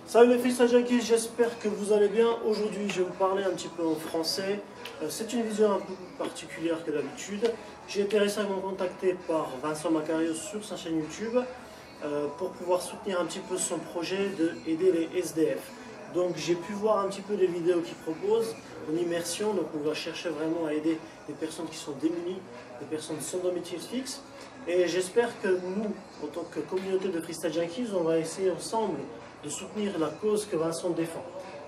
Salut les Freestyle Junkies, j'espère que vous allez bien. Aujourd'hui, je vais vous parler un petit peu en français. C'est une vidéo un peu particulière que d'habitude. J'ai été récemment contacté par Vincent Macario sur sa chaîne YouTube pour pouvoir soutenir un petit peu son projet d'aider les SDF. Donc j'ai pu voir un petit peu les vidéos qu'il propose en immersion. Donc on va chercher vraiment à aider des personnes qui sont démunies, des personnes sans domicile fixe. Et j'espère que nous, en tant que communauté de Freestyle Junkies, on va essayer ensemble de soutenir la cause que Vincent défend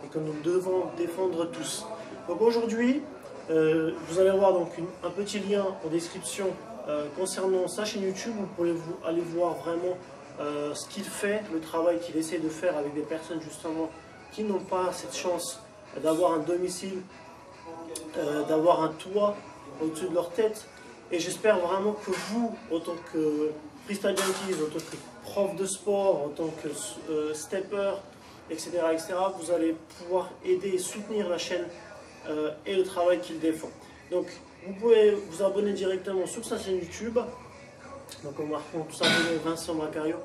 et que nous devons défendre tous. Donc aujourd'hui, vous allez avoir donc un petit lien en description concernant sa chaîne YouTube. Vous pouvez aller voir vraiment ce qu'il fait, le travail qu'il essaie de faire avec des personnes justement qui n'ont pas cette chance d'avoir un domicile, d'avoir un toit au-dessus de leur tête. Et j'espère vraiment que vous, en tant que Freestyle Junkies, en tant que prof de sport, en tant que stepper, etc., vous allez pouvoir aider et soutenir la chaîne et le travail qu'il défend. Donc, vous pouvez vous abonner directement sur sa chaîne YouTube. Donc, en marquant tout simplement Vincent Macario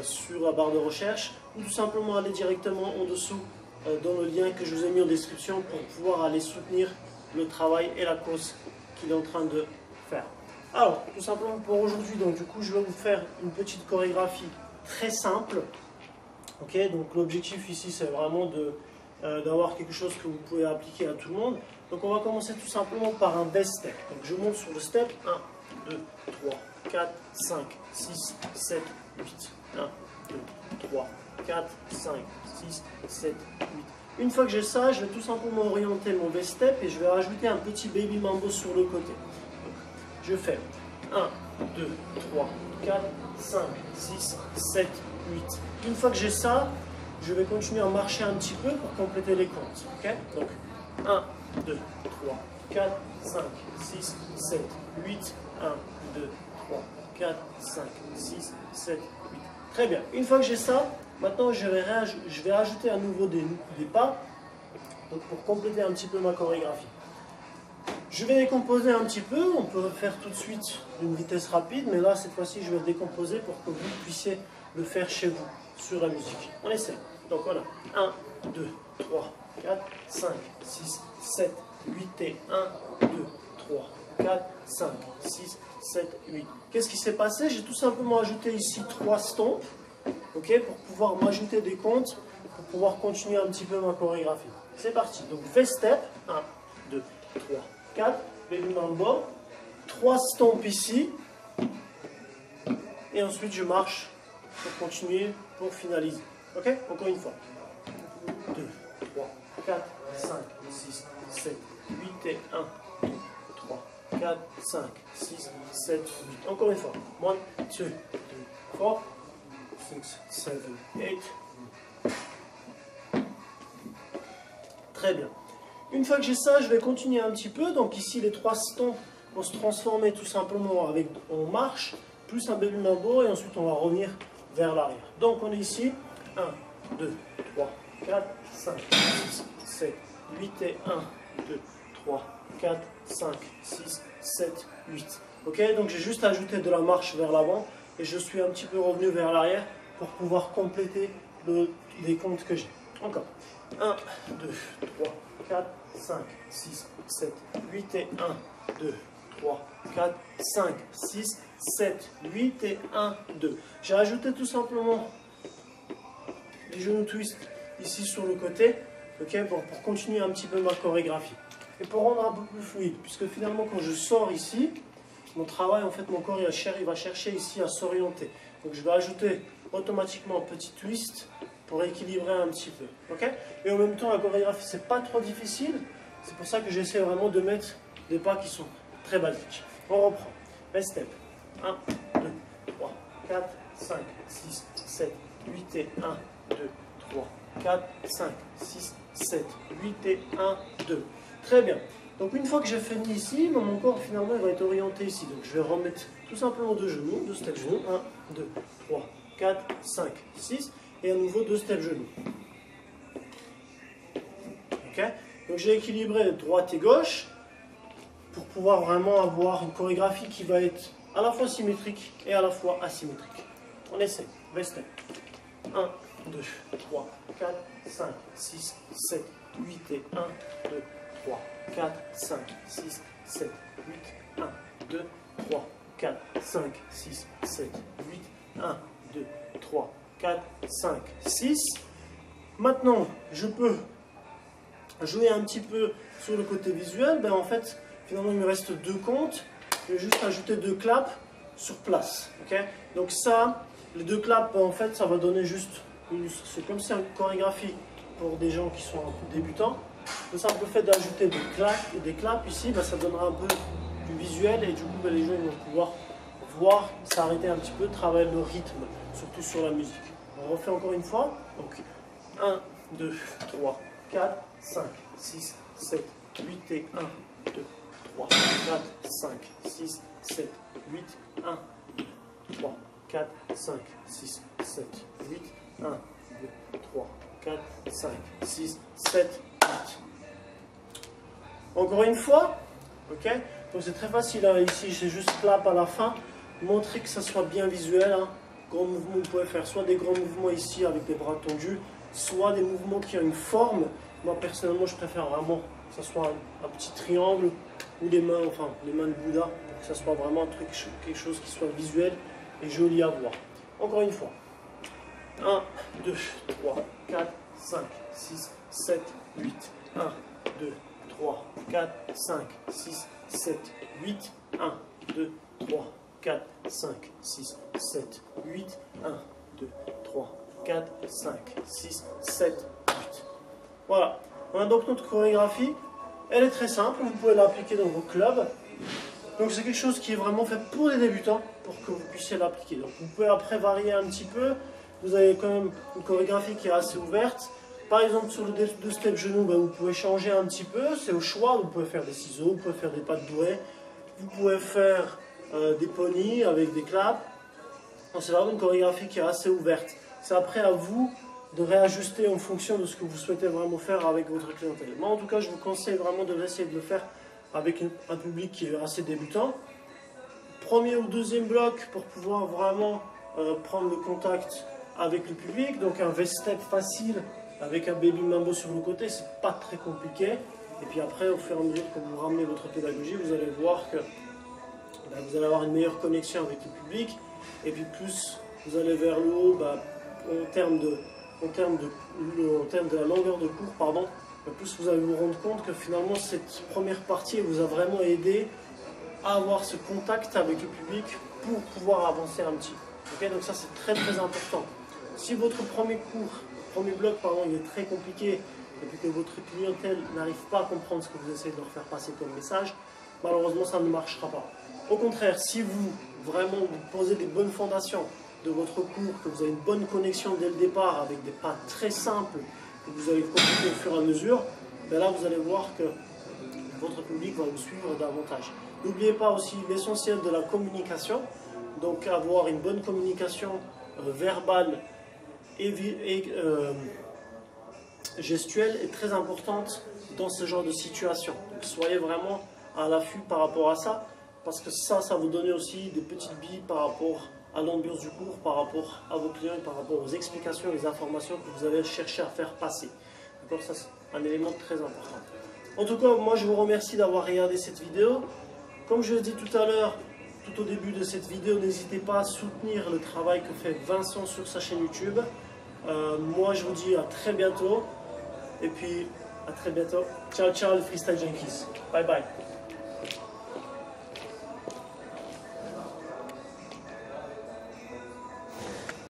sur la barre de recherche, ou tout simplement aller directement en dessous dans le lien que je vous ai mis en description pour pouvoir aller soutenir le travail et la cause qu'il est en train de faire. Alors, tout simplement pour aujourd'hui, donc du coup, je vais vous faire une petite chorégraphie très simple. Ok, donc l'objectif ici, c'est vraiment d'avoir quelque chose que vous pouvez appliquer à tout le monde. Donc, on va commencer tout simplement par un best step. Donc, je monte sur le step 1, 2, 3, 4, 5, 6, 7, 8. 1, 2, 3, 4, 5, 6, 7, 8. Une fois que j'ai ça, je vais tout simplement orienter mon best step et je vais rajouter un petit baby mambo sur le côté. Je fais 1, 2, 3, 4, 5, 6, 7, 8. Une fois que j'ai ça, je vais continuer à marcher un petit peu pour compléter les comptes. Okay, donc 1, 2, 3, 4, 5, 6, 7, 8. 1, 2, 3, 4, 5, 6, 7, 8. Très bien. Une fois que j'ai ça, maintenant je vais ajouter à nouveau des pas donc pour compléter un petit peu ma chorégraphie. Je vais décomposer un petit peu, on peut le faire tout de suite d'une vitesse rapide, mais là cette fois-ci je vais le décomposer pour que vous puissiez le faire chez vous, sur la musique. On essaie. Donc voilà, 1, 2, 3, 4, 5, 6, 7, 8 et 1, 2, 3, 4, 5, 6, 7, 8. Qu'est-ce qui s'est passé? J'ai tout simplement ajouté ici 3 stompes, okay, pour pouvoir m'ajouter des comptes, pour pouvoir continuer un petit peu ma chorégraphie. C'est parti. Donc V-step, 1, 2, 3, 4, baby mambo, 3 stompes ici, et ensuite je marche pour continuer, pour finaliser. Ok? Encore une fois. 2, 3, 4, 5, 6, 7, 8 et 1, 2, 3, 4, 5, 6, 7, 8. Encore une fois. 1, 2, 3, 4, 6, 7, 8. Très bien. Une fois que j'ai ça, je vais continuer un petit peu. Donc ici, les 3 stompes vont se transformer tout simplement en marche, plus un baby mambo, et ensuite on va revenir vers l'arrière. Donc on est ici, 1, 2, 3, 4, 5, 6, 7, 8 et 1, 2, 3, 4, 5, 6, 7, 8. Ok, donc j'ai juste ajouté de la marche vers l'avant et je suis un petit peu revenu vers l'arrière pour pouvoir compléter les comptes que j'ai. Encore. 1, 2, 3, 4, 5, 6, 7, 8 et 1, 2, 3, 4, 5, 6, 7, 8 et 1, 2. J'ai rajouté tout simplement les genoux twist ici sur le côté, okay, pour continuer un petit peu ma chorégraphie. Et pour rendre un peu plus fluide, puisque finalement quand je sors ici, mon travail, en fait mon corps il va chercher ici à s'orienter. Donc je vais ajouter automatiquement un petit twist pour équilibrer un petit peu. Okay, et en même temps la chorégraphie c'est pas trop difficile, c'est pour ça que j'essaie vraiment de mettre des pas qui sont très basiques. On reprend. Best step. 1, 2, 3, 4, 5, 6, 7, 8 et 1, 2, 3, 4, 5, 6, 7, 8 et 1, 2. Très bien. Donc une fois que j'ai fini ici, mon corps finalement il va être orienté ici. Donc je vais remettre tout simplement 2 genoux, 2 steps genoux. 1, 2, 3, 4, 5, 6. Et à nouveau 2 steps genoux. Ok. Donc j'ai équilibré droite et gauche pour pouvoir vraiment avoir une chorégraphie qui va être à la fois symétrique et à la fois asymétrique. On essaie. Best step. 1, 2, 3, 4, 5, 6, 7, 8 et 1, 2, 3, 4, 5, 6, 7, 8, 1, 2, 3, 4, 5, 6, 7, 8, 1, 2, 3, 4, 5, 6. Maintenant, je peux jouer un petit peu sur le côté visuel. Ben, en fait, finalement, il me reste 2 comptes. Je vais juste ajouter 2 claps sur place. Okay, donc ça, les 2 claps, ben, en fait, ça va donner juste... C'est comme si c'est une chorégraphie pour des gens qui sont un peu débutants. Le simple fait d'ajouter des claps ici, ben, ça donnera un peu du visuel et du coup ben, les gens vont pouvoir voir, s'arrêter un petit peu, travailler le rythme, surtout sur la musique. On refait encore une fois. Donc 1, 2, 3, 4, 5, 6, 7, 8 et 1, 2, 3, 4, 5, 6, 7, 8, 1, 2, 3, 4, 5, 6, 7, 8, 1, 2, 3, 4, 5, 6, 7, 8. Encore une fois, ok? Donc c'est très facile, hein. Ici j'ai juste clap à la fin, montrer que ça soit bien visuel, hein. Grands mouvements, vous pouvez faire soit des grands mouvements ici avec des bras tendus, soit des mouvements qui ont une forme. Moi personnellement je préfère vraiment que ça soit un petit triangle ou les mains, enfin les mains de Bouddha, pour que ça soit vraiment un truc, quelque chose qui soit visuel et joli à voir. Encore une fois. 1, 2, 3, 4, 5, 6, 7, 8, 1, 2, 3, 4, 5, 6, 7, 8, 1, 2, 3, 4, 5, 6, 7, 8, 1, 2, 3, 4, 5, 6, 7, 8. Voilà, on a donc notre chorégraphie. Elle est très simple, vous pouvez l'appliquer dans vos clubs. Donc c'est quelque chose qui est vraiment fait pour les débutants, pour que vous puissiez l'appliquer. Donc vous pouvez après varier un petit peu. Vous avez quand même une chorégraphie qui est assez ouverte. Par exemple, sur le 2 step genou, ben, vous pouvez changer un petit peu, c'est au choix. Vous pouvez faire des ciseaux, vous pouvez faire des pas de bourrée, vous pouvez faire des ponies avec des claps. C'est vraiment une chorégraphie qui est assez ouverte. C'est après à vous de réajuster en fonction de ce que vous souhaitez vraiment faire avec votre clientèle. Moi, en tout cas, je vous conseille vraiment d'essayer de le faire avec un public qui est assez débutant. Premier ou deuxième bloc pour pouvoir vraiment prendre le contact avec le public, donc un V-step facile avec un baby mambo sur le côté, c'est pas très compliqué. Et puis après, au fur et à mesure que vous ramenez votre pédagogie, vous allez voir que ben, vous allez avoir une meilleure connexion avec le public. Et puis plus vous allez vers le haut, ben, en termes de la longueur de cours, pardon, ben, plus vous allez vous rendre compte que finalement cette première partie vous a vraiment aidé à avoir ce contact avec le public pour pouvoir avancer un petit peu. Okay, donc ça c'est très très important. Si votre premier bloc, pardon, il est très compliqué et puis que votre clientèle n'arrive pas à comprendre ce que vous essayez de leur faire passer comme message, malheureusement ça ne marchera pas. Au contraire, si vous vraiment vous posez des bonnes fondations de votre cours, que vous avez une bonne connexion dès le départ avec des pas très simples que vous allez compliquer au fur et à mesure, ben là vous allez voir que votre public va vous suivre davantage. N'oubliez pas aussi l'essentiel de la communication, donc avoir une bonne communication verbale et gestuelle est très importante dans ce genre de situation. Donc, soyez vraiment à l'affût par rapport à ça, parce que ça vous donne aussi des petites billes par rapport à l'ambiance du cours, par rapport à vos clients, par rapport aux explications, les informations que vous allez chercher à faire passer. Donc ça c'est un élément très important. En tout cas, moi je vous remercie d'avoir regardé cette vidéo. Comme je l'ai dit tout à l'heure, tout au début de cette vidéo, n'hésitez pas à soutenir le travail que fait Vincent sur sa chaîne YouTube. Moi je vous dis à très bientôt. Et puis à très bientôt. Ciao ciao les Freestyle Junkies. Bye bye.